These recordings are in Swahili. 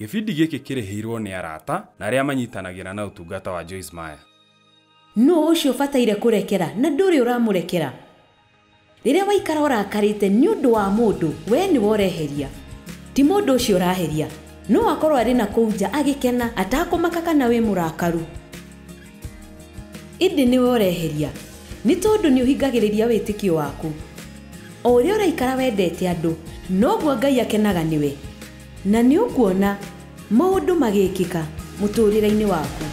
Gĩbindi gĩkĩ kĩrĩhĩirwo nĩ arata na arĩa manyitanagĩra na ũtungata wa Joyce Meyer. No ũcio bataire kũrekera na ndũrĩ ũramũrekera. Rĩrĩa waikara ũrakarĩte nĩ ũndũ wa mũndũ, we nĩ woreheria. Ti mũndũ ũcio ũraheria. No akorwo arĩ na kũu nja agĩkena atakũmaka kana wĩ mũrakaru. Ĩndĩ nĩ woreheria. Nĩ tondũ nĩ ũhingagĩrĩria wĩtĩkio waku. O ũrĩa ũraikara wendete andũ, noguo Ngai akenaga nĩwe. Na nĩ ũkuona maũndũ magĩkĩka mũtũrĩre-inĩ waku.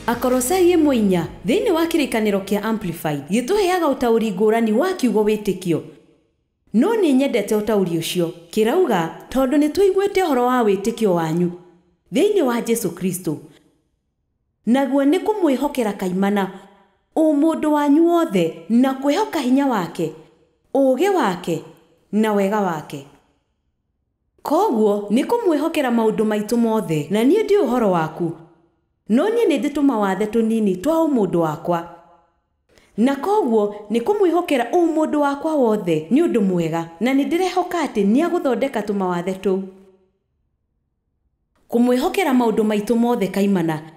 Akolosai 1:4 thĩinĩ wa kĩrĩkanĩro kĩa Amplified gĩtũheaga ũtaũri ngũrani wa kiugo wĩtĩkio. No nĩ nyendete ũtaũri ũcio. Kĩrauga tondũ nĩ tũiguĩte ũhoro wa wĩtĩkio wanyu thĩinĩ wa Jesu Kristo. Naguo nĩ kũmwĩhokera kaimana mũndũ wanyu wothe na kwĩhoka hinya wake, ũũgĩ wake na wega wake. Koguo nĩ kũmwĩhokera maũndũ maitũ mothe na niĩ ndi ũhoro waku. No niĩ nĩ ndĩtũma wathe tũnini twa mũndũ wakwa. Na koguo nĩ kũmwĩhokera mũndũ wakwa wothe nĩ ũndũ mwega na nĩ ndĩrehoka atĩ nĩ agũthondeka tũmawathe tũu. Kũmwĩhokera maũndũ maitũ mothe kaimana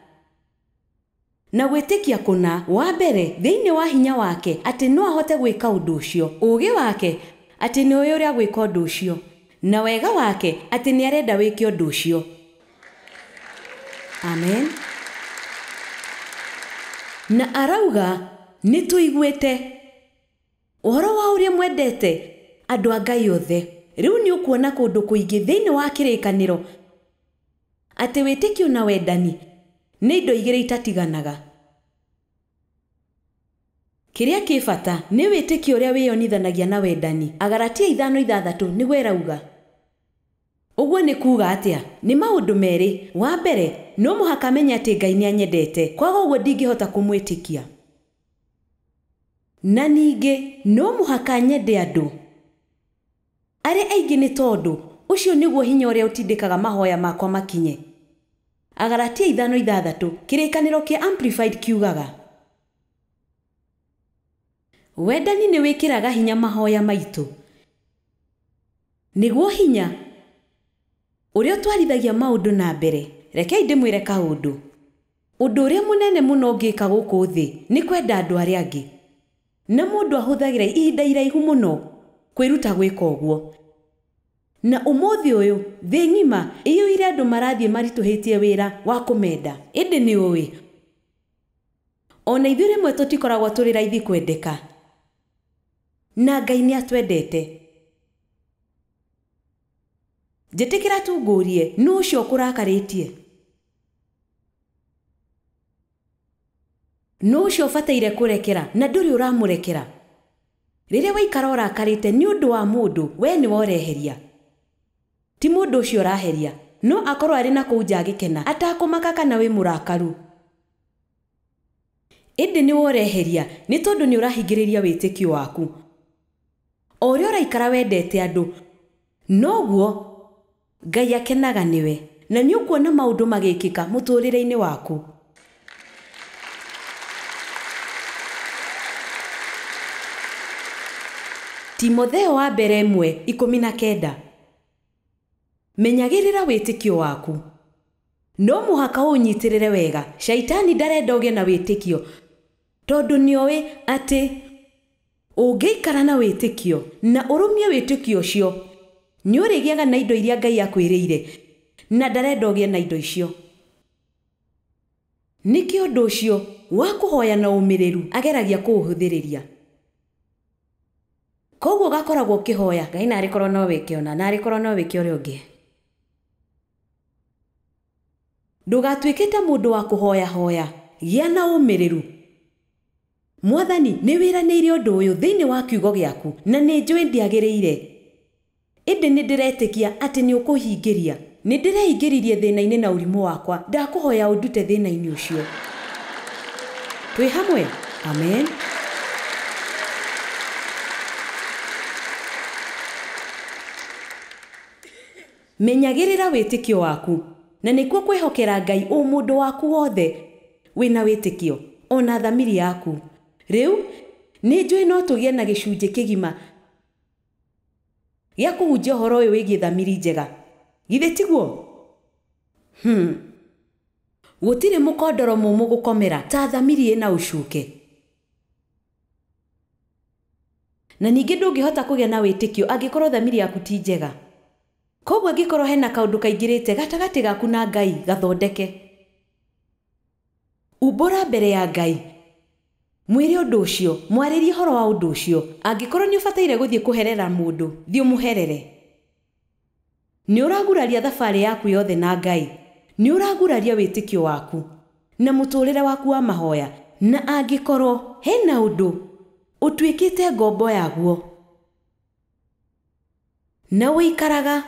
na gwĩtĩkia kũna wa mbere thĩinĩ wa hinya wake atĩ no ahote gwĩka ũndũ ũcio, ũũgĩ wake atĩ nĩ ũĩ ũrĩa gwĩka ũndũ ũcio, na wega wake atĩ nĩ arenda wĩke ũndũ ũcio. Amen. Na arauga nĩ tũiguĩte ũhoro wa ũrĩa mwendete andũ a Ngai othe. Rĩu nĩ ũkuona kũndũ kũingĩ thĩinĩ wa kĩrĩkanĩro atĩ wĩtĩkio na wendani nĩ indo igĩrĩ itatiganaga. Kĩrĩa kĩ bata nĩ wĩtĩkio ũrĩa wĩyonithanagia na wendani. Agalatia 5:6 nĩguo ĩrauga. Ũguo nĩ kuuga atĩa? Nĩ maũndũ merĩ. Wa mbere, no mũhaka menye atĩ Ngai nĩ anyendete. Kwaga ũguo ndingĩhota kũmwĩtĩkia. Na ningĩ no mũhaka nyende andũ arĩa aingĩ nĩ tondũ ũcio nĩguo hinya ũrĩa ũtindĩkaga mahoya makwa makinye. Agalatia 5:6 kĩrĩkanĩro kĩa Amplified kiugaga. Wendani nĩ wĩkĩraga hinya mahoya maitũ. Nĩguo hinya ũrĩa twarithagia maũndũ na mbere. Rekei ndĩmwĩre kaũndũ. Ũndũ ũrĩa mũnene mũno ũngĩka gũkũ thĩ nĩ kwenda andũ arĩa angĩ. Na mũndũ ahũthagĩra ihinda iraihu mũno kwĩruta gwĩka ũguo. Na ũmũthĩ ũyũ thĩ ng'ima ĩiyũire andũ marathiĩ maritũhĩtie wĩra wa kũmenda. Ĩndĩ nĩ ũĩ. Ona ithuĩ rĩmwe tũtikoragwo tũrĩ raithi kwendeka. Na Ngai nĩ atwendete. Njĩtĩkĩra tungũrie nũ ũcio kũrakarĩtie. Nũ ũcio bataire kũrekera na ndũrĩ ũramũrekera. Rĩrĩa waikara ũrakarĩte nĩ ũndũ wa mũndũ, we nĩ woreheria. Ti mũndũ ũcio ũraheria, no akorwo arĩ na kũu nja agĩkena atakũmaka kana wĩ mũrakaru. Ĩndĩ nĩ woreheria nĩ tondũ nĩ ũrahingĩrĩria wĩtĩkio waku. O ũrĩa ũraikara wendete andũ, noguo Ngai akenaga nĩwe na nĩ ũkuona maũndũ magĩkĩka mũtũrĩre-inĩ waku. Timotheo wa mbere 1:19 menyagĩrĩra wĩtĩkio waku. No mũhaka ũnyitĩrĩre wega. Shaitani ndarenda ũgĩe na wĩtĩkio tondũ nĩoĩ atĩ ũngĩikara na wĩtĩkio na ũrũmie wĩtĩkio ũcio nĩ ũrĩgĩaga na indo iria Ngai akwĩrĩire na ndarenda ũgĩe na indo icio. Nĩkĩ ũndũ ũcio wa kũhoya na ũmĩrĩru ageragia kũũhũthĩrĩria. Koguo gakoragwo kĩhoya Ngai na arĩkorwo no wĩke ona na arĩkorwo no wĩke ũrĩa ũngĩ. Ndũgatuĩke ta mũndũ wa kũhoya hoya, gĩa na ũmĩrĩru. Mwathani nĩ wĩranĩire ũndũ ũyũ thĩinĩ wa kiugo gĩaku na nĩ njũĩ ndiagĩrĩire. Ĩndĩ nĩ ndĩretĩkia atĩ nĩ ũkũhingĩria. Nĩ ndĩrehingĩririe thĩna-inĩ na ũrimũ wakwa. Ndakũhoya ũndute thĩna-inĩ ũcio. Twĩ hamwe? Amen. Menyagĩrĩra wĩtĩkio waku na nĩkuo kwĩhokera Ngai mũndũ waku wothe wĩna wĩtĩkio ona thamiri yaku. Rĩu Nĩ njũĩ no tũgĩe na gĩcunjĩ kĩgima gĩa kũhunjia ũhoro ũyũ wĩgiĩ thamiri njega. Githĩ tiguo? Gũtirĩ mũkondoro mũmũ gũkomera ta thamiri ĩna ũcuke. Na ningĩ ndũngĩhota kũgĩa na wĩtĩkio angĩkorwo thamiri yaku ti njega. Koguo angĩkorwo hena kaũndũ kaingĩrĩte gatagatĩ gaku na Ngai, gathondeke. Umbũra mbere ya Ngai. Mwĩre ũndũ ũcio, mwarĩrie ũhoro wa ũndũ ũcio. Angĩkorwo nĩ ũbataire gũthiĩ kũherera mũndũ, thiĩ ũmũherere. Nĩ ũraguraria thabarĩ yaku yothe na Ngai. Nĩ ũraguraria wĩtĩkio waku na mũtũũrĩre waku wa mahoya. Na angĩkorwo hena ũndũ ũtuĩkĩte ngombo yaguo na ũikaraga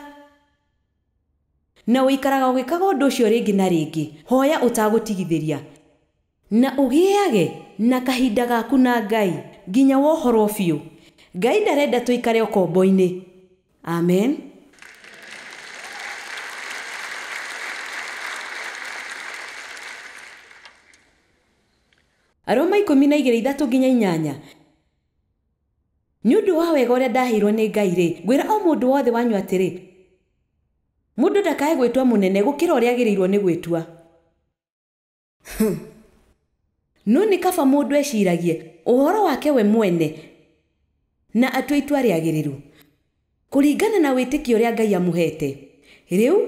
ũgĩkaga ũndũ ũcio rĩngĩ na rĩngĩ, hoya ũtagũtigithĩria na ũgĩage na kahinda gaku na Ngai nginya wohorwo biũ. Ngai ndarenda tũikare ũkombo-inĩ. Amen. Aroma 12:3-8. Nĩ ũndũ wa wega ũrĩa ndaheirwo nĩ Ngai rĩ, ngwĩra o mũndũ wothe wanyu atĩrĩ, mũndũ ndakae gwĩtua mũnene gũkĩra ũrĩa agĩrĩirwo nĩ gwĩtua. No nĩ kaba mũndũ eciragie ũhoro wake we mwene na atue itua rĩagĩrĩru kũringana na wĩtĩkio ũrĩa Ngai amũhete. Rĩu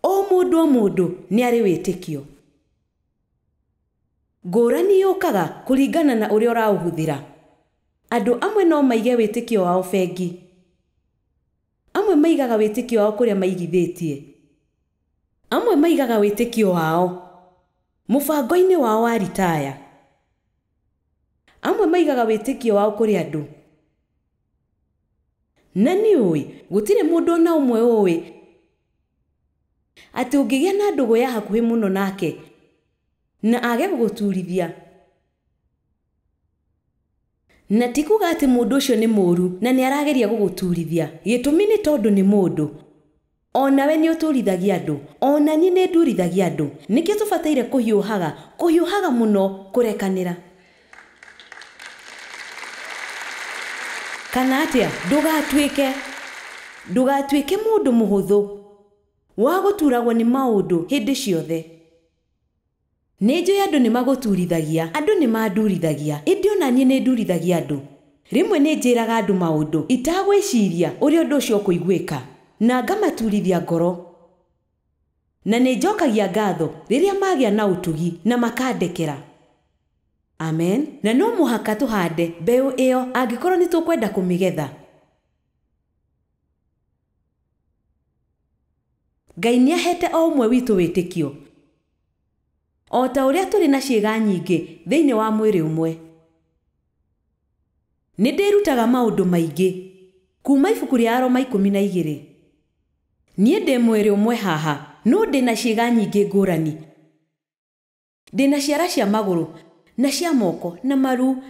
o mũndũ nĩ arĩ wĩtĩkio. Ngũrani yũkaga kũringana na ũrĩa ũraũhũthĩra. Andũ amwe no maige wĩtĩkio wao bengi. Amwe maigaga wĩtĩkio wao kũrĩa maigithĩtie. Amwe maigaga wĩtĩkio wao mũbango-inĩ wao wa ritaya. Amwe maigaga wĩtĩkio wao kũrĩ andũ. Na nĩ ũĩ, gũtirĩ mũndũ ona ũmwe ũĩ atĩ ũngĩgĩa na ndũgũ ya hakuhĩ mũno nake na age gũgũturithia. Na ti kuga atĩ mũndũ ũcio nĩ mũũru na nĩ arageria gũgũturithia. Gĩtũmi nĩ tondũ nĩ mũndũ. Onawe nĩ ũturithagia andũ. Ona niĩ nĩ ndurithagia andũ. Nĩkĩo tũbataire kũhiũhaga mũno kũrekanĩra. Kana atĩa, ndũgatuĩke mũndũ mũhũthũ wa gũturagwo nĩ maũndũ hĩndĩ ciothe. Nĩ njũĩ andũ nĩ magũturithagia, andũ nĩ mandurithagia, ĩndĩ ona niĩ nĩ ndurithagia andũ. Rĩmwe nĩ njĩraga andũ maũndũ itagwĩciria ũrĩa ũndũ ũcio ũkũiguĩka na ngamaturithia ngoro. Na nĩ njokagia ngatho rĩrĩa magĩa na ũtugi na makandekera. Amen. Na no mũhaka tũhande mbeũ ĩyo angĩkorwo nĩ tũkwenda kũmĩgetha. Ngai nĩ ahete o ũmwe witũ wĩtĩkio. O ta ũrĩa tũrĩ na ciĩga nyingĩ thĩinĩ wa mwĩrĩ ũmwe. Nĩ ndĩrutaga maũndũ maingĩ. Kuuma ibuku rĩa Aroma 12. Niĩ ndĩ mwĩrĩ ũmwe haha, no ndĩ na ciĩga nyingĩ ngũrani. Ndĩ na ciara cia magũrũ na cia moko na maru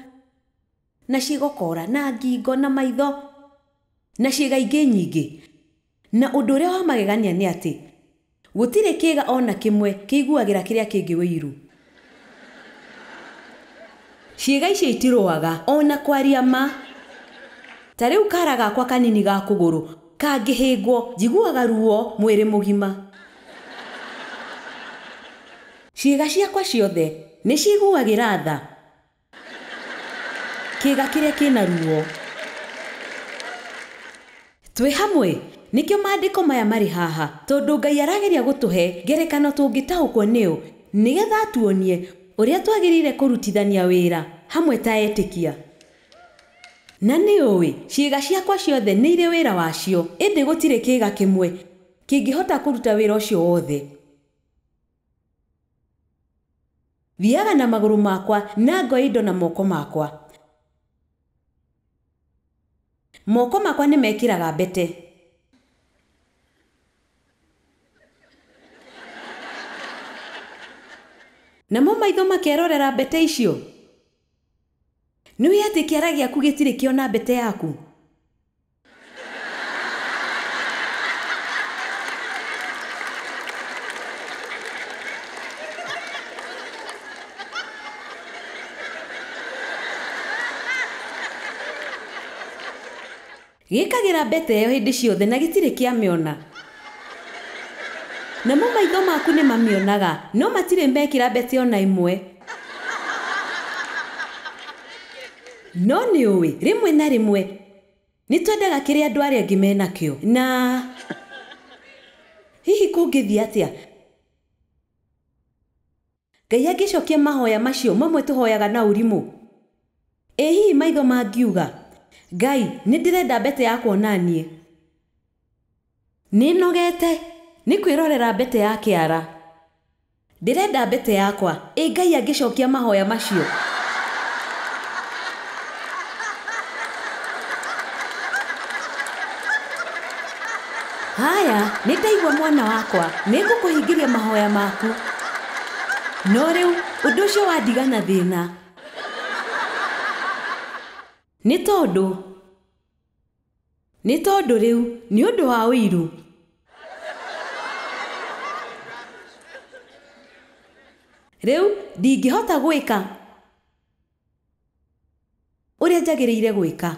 na cigokora na ngingo na maitho na ciĩga ingĩ nyingĩ. Na ũndũ ũrĩa wa magegania nĩ atĩ gũtirĩ kĩĩga ona kĩmwe kĩiguagĩra kĩrĩa kĩngĩ wĩiru. Ciĩga icio itirũaga ona kwaria ma. Ta rĩu kara gakwa kanini ga kũgũrũ kangĩhĩngwo njiguaga ruo mwĩrĩ mũgima. Ciĩga ciakwa ciothe nĩ ciguagĩra tha kĩĩga kĩrĩa kĩna ruo. Twĩ hamwe. Nĩkĩo maandĩko maya marĩ haha, tondũ Ngai arageria gũtũhe ngerekano tũngĩtaũkwo nĩyo, nĩgetha atuonie ũrĩa twagĩrĩire kũrutithania wĩra hamwe ta etĩkia. Na nĩ ũĩ, ciĩga ciakwa ciothe nĩ irĩ wĩra wacio, ĩndĩ gũtirĩ kĩĩga kĩmwe kĩngĩhota kũruta wĩra ũcio wothe. Thiaga na magũrũ makwa na ngoya indo na moko makwa. Moko makwa nĩ mekĩraga mbete. Namo maitho makerorera mbete icio. Nĩwĩ atĩ kĩara gĩaku gĩtirĩ kĩona mbete yaku? Gĩkagira mbete ĩyo hĩndĩ ciothe na gĩtirĩ kĩamĩona. Namo maitho maku nĩ mamĩonaga, no matirĩ mekĩra mbete ona imwe. No nĩ ũĩ, rĩmwe na rĩmwe nĩ twendaga kĩrĩa andũ arĩa angĩ menakĩo. Na hihi kũngĩthiĩ atĩa? Ngai angĩcokia mahoya macio mamwe tũhoyaga na ũrimũ. Ĩ hihi maitho mangiuga, Ngai, nĩ ndĩrenda mbete yakwa naniĩ. Nĩ nogete, nĩ kwĩrorera mbete ya kĩara. Ndĩrenda mbete yakwa, ĩ Ngai angĩcokia mahoya macio. Haya, nĩ ndaigua mwana wakwa, nĩ ngũkũhingĩria mahoya maku. No rĩu, ũndũ ũcio wandigana thĩna. Nĩ tondũ rĩu, nĩ ũndũ wa ũiru. Rĩu, ndingĩhota gwĩka ũrĩa njagĩrĩire gwĩka.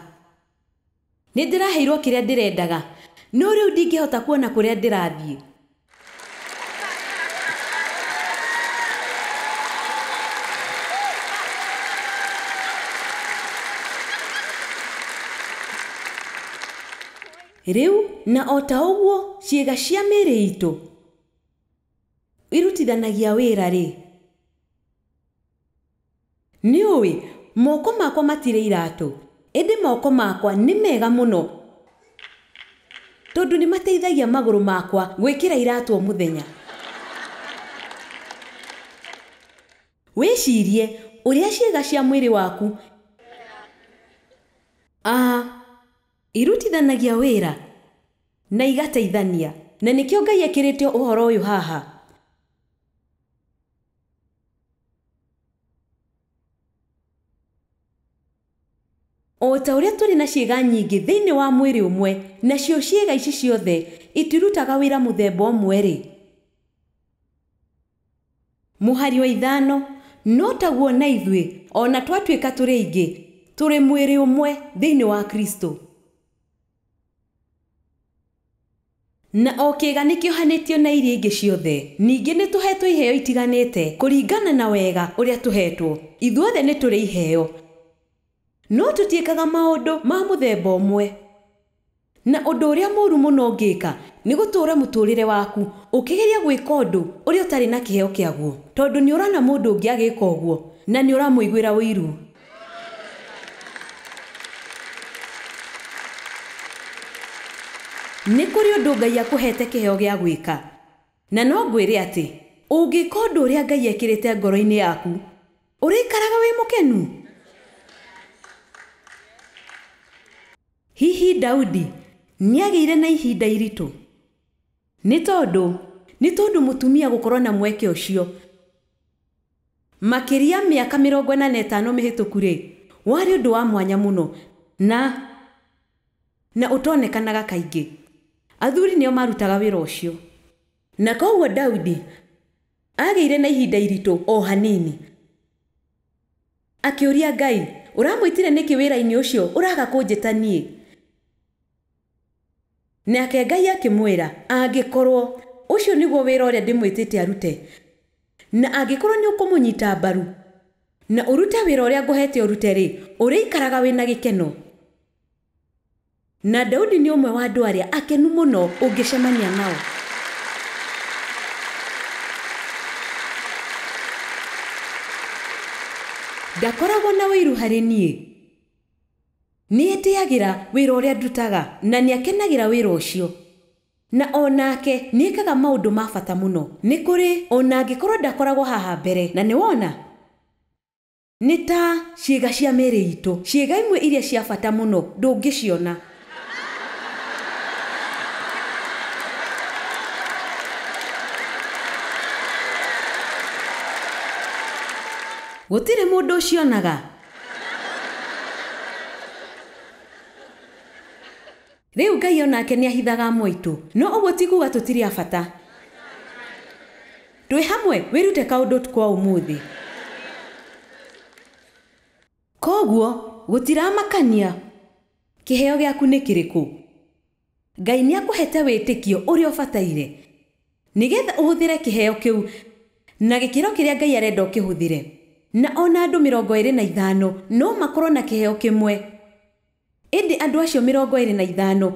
Nĩ ndĩraheirwo kĩrĩa ndĩrendaga, no rĩu ndingĩhota kuona kũrĩa ndĩrathiĩ. Rĩu, na o ta ũguo ciĩga cia mĩĩrĩ itũ irutithanagia wĩra rĩ. Nĩ ũĩ, moko makwa matirĩ iratũ, ĩndĩ moko makwa nĩ mega mũno, tondũ nĩ mateithagia magũrũ makwa gwĩkĩra iratũ o mũthenya. Wĩcirie ũrĩa ciĩga cia mwĩrĩ waku irutithanagia wĩra na igateithania, na nĩkĩo Ngai ekĩrĩte ũhoro ũyũ haha. O ta ũrĩa tũrĩ na ciĩga nyingĩ thĩinĩ wa mwĩrĩ ũmwe, nacio ciĩga ici ciothe itirutaga wĩra mũthemba ũmwe rĩ. Mũhari wa ithano, no taguo na ithuĩ, ona twatuĩka tũrĩ aingĩ, tũrĩ mwĩrĩ ũmwe thĩinĩ wa Kristo. Na o kĩĩga nĩ kĩohanĩtio na iria ingĩ ciothe. Ningĩ nĩ tũhetwo iheo itiganĩte kũringana na wega ũrĩa tũhetwo. Ithuothe nĩ tũrĩ iheo, no tũtiĩkaga maũndũ ma mũthemba ũmwe. Na ũndũ ũrĩa mũũru mũno ũngĩka nĩ gũtũũra mũtũũrĩre waku ũkĩgeria gwĩka ũndũ ũrĩa ũtarĩ na kĩheo kĩaguo, tondũ nĩ ũrona mũndũ ũngĩ agĩka ũguo na nĩ ũramũiguĩra ũiru. Nĩ kũrĩ ũndũ Ngai akũhete kĩheo gĩa gwĩka, na no ngwĩre atĩ ũngĩka ũndũ ũrĩa Ngai ekĩrĩte ngoro-inĩ yaku, ũrĩikaraga wĩ mũkenu. Hihi Daudi nĩ agĩire na ihinda iritũ? Nĩ tondũ mũtumia gũkorwo na mweke ũcio. Makĩria mĩaka 45 mĩhĩtũku rĩ, warĩ ũndũ wa mwanya mũno na ũtonekanaga kaingĩ. Athuri nĩo marutaga wĩra ũcio. Na koguo Daudi agĩire na ihinda iritũ o hanini. Akĩũria Ngai, ũramwĩtire nĩkĩ wĩra-inĩ ũcio ũraga kũnjĩta niĩ? Nake Ngai akĩmwĩra, angĩkorwo ũcio nĩguo wĩra ũrĩa ndĩmwĩtĩte arute, na angĩkorwo nĩ ũkũmũnyita mbaru na ũrute wĩra ũrĩa ngũhete ũrute rĩ, ũrĩikaraga wĩna gĩkeno. Na Daudi nĩ ũmwe wa andũ arĩa akenu mũno ũngĩcemania nao. Ndakoragwo na wĩiru harĩ niĩ. Nĩ etĩagĩra wĩra ũrĩa ndutaga na nĩ akenagĩra wĩra ũcio. Na onake nĩ ekaga maũndũ ma bata mũno. Nĩ kũrĩ ona angĩkorwo ndakoragwo haha mbere, na nĩ wona nĩ ta ciĩga cia mĩĩrĩ itũ, ciĩga imwe iria cia bata mũno ndũngĩciona. Gũtirĩ mũndũ ũcionaga. Rĩu Ngai onake nĩ ahithaga moitũ, no ũguo ti kuuga tũtirĩ a bata. Twĩ hamwe wĩrute kaũndũ kwa ũmũthĩ. Koguo gũtiramakania kĩheo gĩaku nĩ kĩrĩkũ? Ngai nĩ akũhete wĩtĩkio ũrĩa ũbataire nĩgetha ũhũthĩre kĩheo kĩu na gĩkĩro kĩrĩa Ngai arenda ũkĩhũthĩre. Na ona andũ 25 no makorwo na kĩheo kĩmwe. Ĩndĩ andũ acio 25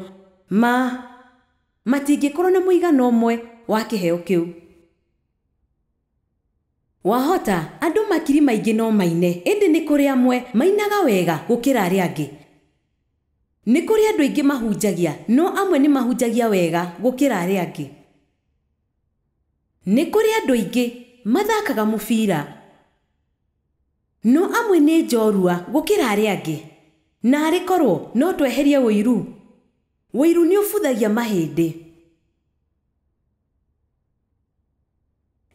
matingĩkorwo na mũigana ũmwe wa kĩheo kĩu. Wahota andũ makiri maingĩ no maine, ĩndĩ nĩ kũrĩ amwe mainaga wega gũkĩra arĩa angĩ. Nĩ kũrĩ andũ aingĩ mahunjagia, no amwe nĩ mahunjagia wega gũkĩra arĩa angĩ. Nĩ kũrĩ andũ aingĩ mathakaga mũbira, no amwe nĩ njorua gũkĩra arĩa angĩ. Na arĩ korwo no tweherie ũiru. Ũiru nĩ ũbuthagia mahĩndĩ.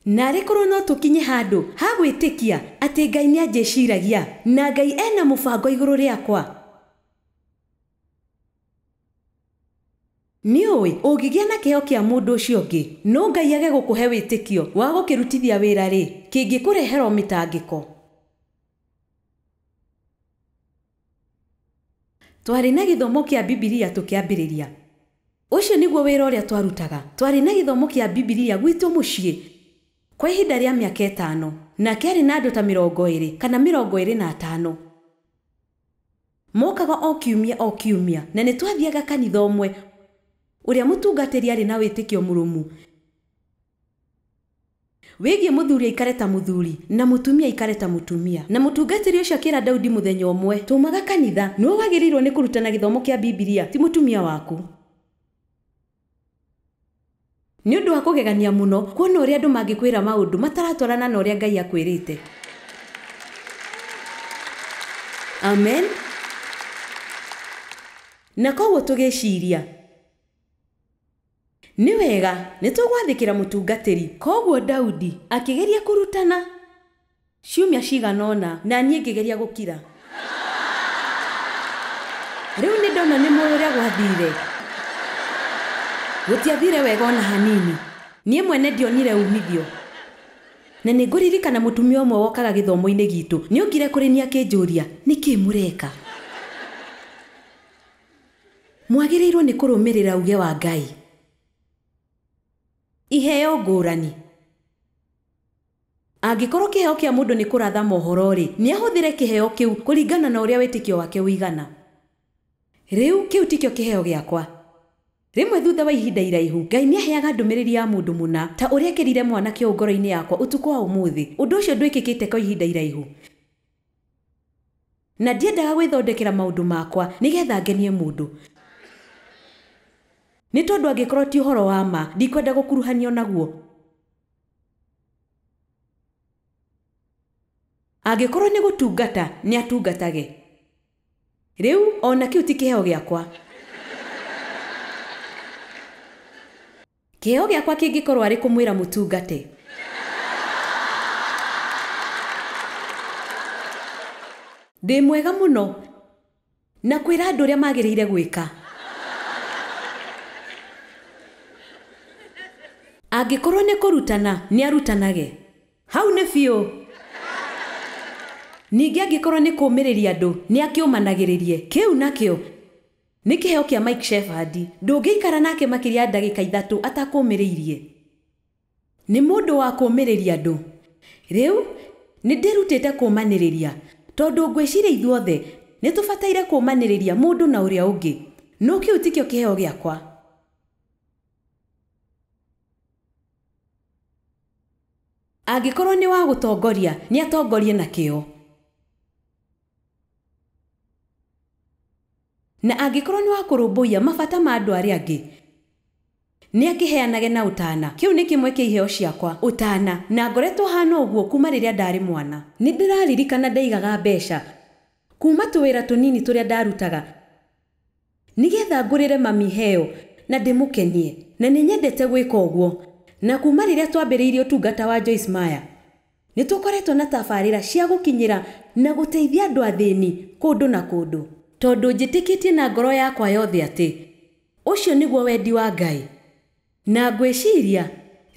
Na arĩ korwo no tũkinye handũ ha gwĩtĩkia atĩ Ngai nĩ anjĩciragia na Ngai ena mũbango igũrũ rĩakwa. Nĩũĩ ũngĩgĩa na kĩheo kĩa mũndũ ũcio ũngĩ, no Ngai age gũkũhe wĩtĩkio wa gũkĩrutithia wĩra rĩ, kĩngĩkũrehera mĩtangĩko. Twarĩ na gĩthomo kĩa Biblia tũkĩambĩrĩria. Ũcio nĩguo wĩra ũrĩa twarutaga. Twarĩ na gĩthomo kĩa Biblia gwitũ mũciĩ kwa ihinda rĩa mĩaka 5, na kĩarĩ na andũ ta 20 kana 25. Mokaga o kiumia na nĩ twathiaga kanitha ũmwe ũrĩa mũtungatĩri arĩ na wĩtĩkio mũrũmu wĩgiĩ mũthuri aikare ta mũthuri na mũtumia aikare ta mũtumia. Na mũtungatĩri ũcio akĩra Daudi mũthenya ũmwe, tumaga kanitha nĩ wagĩrĩirwo nĩ kũrutana gĩthomo kĩa Biblia, ti mũtumia waku. Nĩ ũndũ wa kũgegania mũno kuona ũrĩa andũ mangĩkwĩra maũndũ mataratwarana na ũrĩa Ngai akwĩrĩte. Amen. Na koguo tũgĩciria nĩ wega nĩ tũgwathĩkĩra mũtungatĩri. Koguo Daudi akĩgeria kũrutana ciumia ciganona na niĩ ngĩgeria gũkira. Rĩu nĩ ndona nĩ mũĩ ũrĩa gwathire. Gũtiathire wega ona hanini. Niĩ mwene ndionire umithio. Na nĩ ngũririkana mũtumia ũmwe wokaga gĩthomo-inĩ gitũ nĩ okire kũrĩ niĩ akĩnjũria, nĩkĩ mũreka? Mwagĩrĩirwo nĩ kũrũmĩrĩra uge wa Ngai. Iheo ngũrani. Angĩkorwo kĩheo kĩa mũndũ nĩ kũratha mohoro rĩ, nĩ ahũthĩre kĩheo kĩu kũringana na ũrĩa wĩtĩkio wake wĩigana. Rĩu kĩu tikĩo kĩheo gĩakwa. Rĩmwe thutha wa ihinda iraihu, Ngai nĩ aheaga ndũmĩrĩri ya mũndũ mũna ta ũrĩa kĩrire mwana kĩo ngoro-inĩ yakwa ũtukũ wa ũmũthĩ. Ũndũ ũcio ndwĩkĩkĩte kwa ihinda iraihu. Na ndiendaga gwĩthondekera maũndũ makwa nĩgetha ngenie mũndũ. Nĩ tondũ angĩkorwo ti ũhoro wa ma, ndikwenda gũkuruhanio naguo. Angĩkorwo nĩ gũtungata, nĩ atungatage. Rĩu ona kĩu ti kĩheo gĩakwa. Kĩheo gĩakwa kĩngĩkorwo arĩ kũmwĩra mũtungate. Ndĩ mwega mũno na kwĩra andũ ũrĩa magĩrĩire gwĩka. Angĩkorwo nĩ kũrutana, nĩ arutanage. Hau nĩ biũ. Ningĩ angĩkorwo nĩ kũũmĩrĩria andũ, nĩ akĩũmanagĩrĩrie. Kĩu nakĩo nĩ kĩheo kĩa Mike Shepherd. Ndũngĩikara nake makĩria ya ndagĩka 3 atakũũmĩrĩirie. Nĩ mũndũ wa kũũmĩrĩria andũ. Rĩu nĩ ndĩrutĩte kũũmanĩrĩria, tondũ ngwĩciria ithuothe nĩ tũbataire kũũmanĩrĩria mũndũ na ũrĩa ũngĩ. No kĩu tikĩo kĩheo gĩakwa. Angĩkorwo nĩ wa gũtongoria, nĩ atongorie na kĩo. Na angĩkorwo nĩ wa kũrũmbũiya mabata ma andũ arĩa angĩ, nĩ akĩheanage na ũtana. Kĩu nĩ kĩmwe kĩa iheo ciakwa, ũtana. Na ngoretwo hana ũguo kuma rĩrĩa ndarĩ mwana. Nĩ ndĩraririkana ndaigaga mbeca kuma tũwĩra tũnini tũrĩa ndarutaga nĩgetha ngũrĩre mami iheo na ndĩmũkenie. Na nĩ nyendete gwĩka ũguo. Na kuma rĩrĩa twambĩrĩirie ũtungata wa Joyce Meyer, nĩ tũkoretwo na tabarĩra cia gũkinyĩra na gũteithia andũ athĩni kũndũ na kũndũ. Tondũ njĩtĩkĩtie na ngoro yakwa yothe atĩ ũcio nĩguo wendi wa Ngai. Na ngwĩciria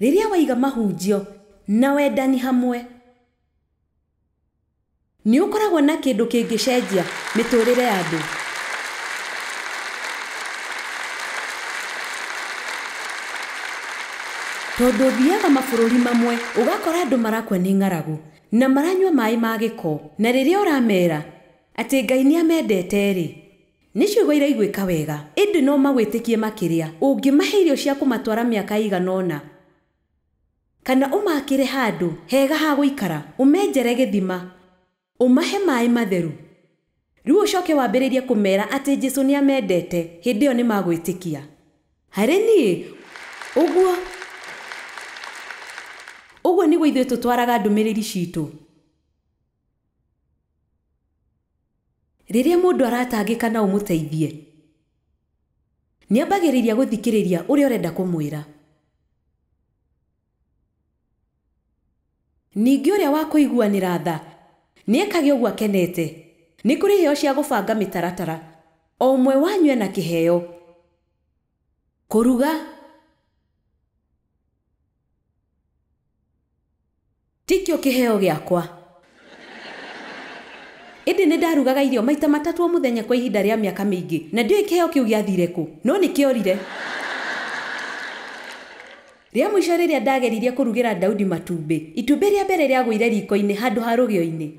rĩrĩa waiga mahunjio na wendani hamwe, nĩ ũkoragwo na kĩndũ kĩngĩcenjia mĩtũrĩre ya andũ. tondu thiaga mabũrũri mamwe ugakora andũ marakua nĩ ng'aragu na maranyua maĩ ma gĩko, na rĩrĩa ũramera atĩ Ngai nĩ amendete rĩ, nĩ ciugo iraiguĩka wega, ĩndĩ no magwĩtĩkie makĩria ũngĩmahe irio cia kũmatwara mĩaka igana ũna, kana ũmakĩre handũ hega ha gũikara, ũmenjere gĩthima, ũmahe maĩ matheru, rĩu ũcoke wambĩrĩrie kũmera atĩ Jesũ nĩ amendete, hĩndĩ ĩyo nĩ magwĩtĩkia. Harĩ niĩ ũguo nĩguo ithuĩ tũtwaraga ndũmĩrĩri citũ. Rĩrĩa mũndũ aratangĩka na ũmũteithie, nĩ ambagĩrĩria gũthikĩrĩria ũrĩa ũrenda kũmwĩra. Ningĩ ũrĩa wa kũiguanĩra tha nĩ ekage ũguo akenete. Nĩ kũrĩ iheo cia gũbanga mĩtaratara, o ũmwe wanyu na kĩheo. Kũruga tikio kĩheo gĩakwa. Ĩndĩ nĩ ndarugaga irio maita 3 o mũthenya kwa ihinda rĩa mĩaka mĩingĩ, na ndiũĩ kĩheo kĩu gĩathire kũ, no nĩ kĩorire. Rĩa mũico rĩrĩa ndageririe kũrugĩra Daudi matumbĩ, itumbĩ rĩa mbere rĩagũire riko-inĩ handũ ha rũgĩo-inĩ.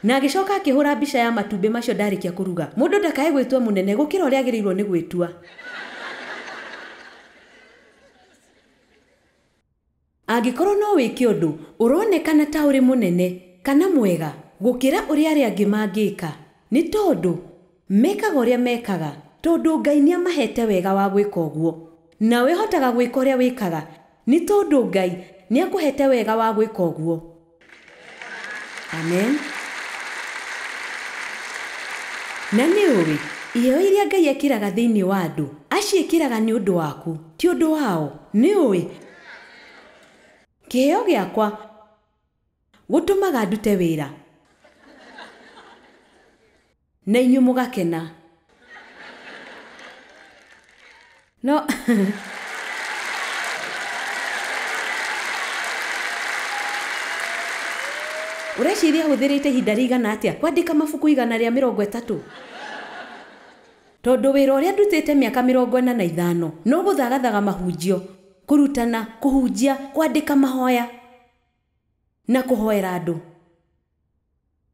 Na agĩcoka akĩhũra mbica ya matumbĩ macio ndarĩkia kũruga. Mũndũ ndakae gwĩtua mũnene gũkĩra ũrĩa agĩrĩirwo nĩ gwĩtua. Angĩkorwo no wĩke ũndũ ũronekana ta ũrĩ mũnene kana mwega gũkĩra ũrĩa arĩa angĩ mangĩka, nĩ tondũ mekaga ũrĩa mekaga, tondũ Ngai nĩ amahete wega wa gwĩka ũguo. Na wĩhotaga gwĩka ũrĩa wĩkaga nĩ tondũ Ngai nĩ akũhete wega wa gwĩka ũguo. Amen. Na nĩ ũĩ, iheo iria Ngai ekĩraga thĩinĩ wa andũ, aciĩkĩraga nĩ ũndũ waku, ti ũndũ wao. Nĩ ũĩ, kĩheo gĩakwa gũtũmaga ndute wĩra, na inyuĩ mũgakena. No ũreciria hũthĩrĩte ihinda rĩigana atĩa kwandĩka mabuku 130? Tondũ wĩra ũrĩa ndutĩte mĩaka 45 no gũthagathaga mahunjio, kũrutana, kũhunjia, kwandĩka mahoya na kũhoera andũ.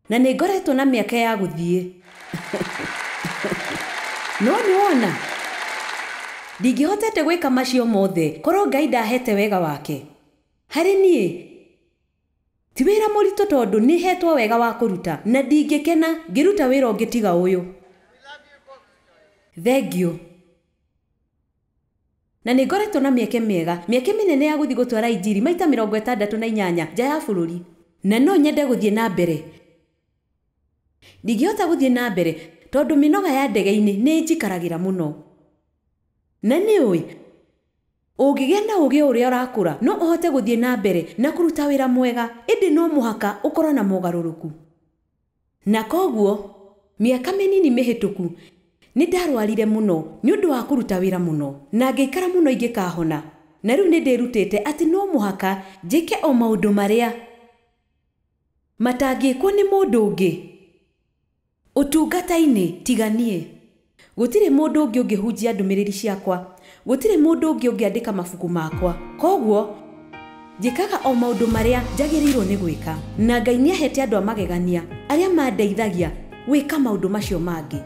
Na nĩ ngoretwo na mĩaka ya gũthiĩ. No nĩ wona, ndingĩhotete gwĩka macio mothe korwo Ngai ndahete wega wake. Harĩ niĩ ti wĩra mũritũ tondũ nĩ hetwo wega wa kũruta, na ndingĩkena ngĩruta wĩra ũngĩ tiga ũyũ. Thengio. Na nĩ ngoretwo na mĩeke mĩega, mĩeke mĩnene ya gũthiĩ gũtwara injiri maita 68 nja ya bũrũri. Na no nyende gũthiĩ na mbere. Ndingĩhota gũthiĩ na mbere tondũ mĩnoga ya ndege-inĩ nĩ njikaragĩra mũno. Na nĩ ũĩ, ũngĩgĩa na ũgĩ ũrĩa ũrakũra, no ũhote gũthiĩ na mbere na kũruta wĩra mwega, ĩndĩ no mũhaka ũkorwo na mogarũrũku. Na koguo, mĩaka mĩnini mĩhĩtũku, nĩ ndarwarire mũno nĩ ũndũ wa kũruta wĩra mũno, na ngĩikara mũno ingĩkahona. Na rĩu nĩ ndĩrutĩte atĩ no mũhaka njĩke o maũndũ marĩa matangĩkwo nĩ mũndũ ũngĩ. Ũtungata-inĩ tiganie. Gũtirĩ mũndũ ũngĩ ũngĩhunjia ndũmĩrĩri ciakwa, gũtirĩ mũndũ ũngĩ ũngĩandĩka mabuku makwa. Koguo njĩkaga o maũndũ marĩa njagĩrĩirwo nĩ gwĩka, na Ngai nĩ ahete andũ a magegania arĩa mandeithagia gwĩka maũndũ macio mangĩ.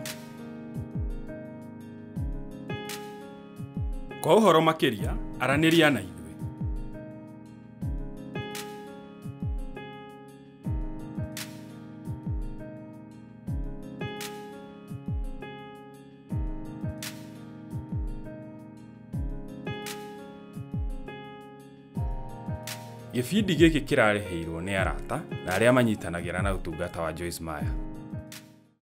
Kwa ũhoro makĩria, aranĩria na ithuĩ. Gĩbindi gĩkĩ kĩrarĩhĩirwo nĩ arata na arĩa manyitanagĩra na ũtungata wa Joyce Meyer.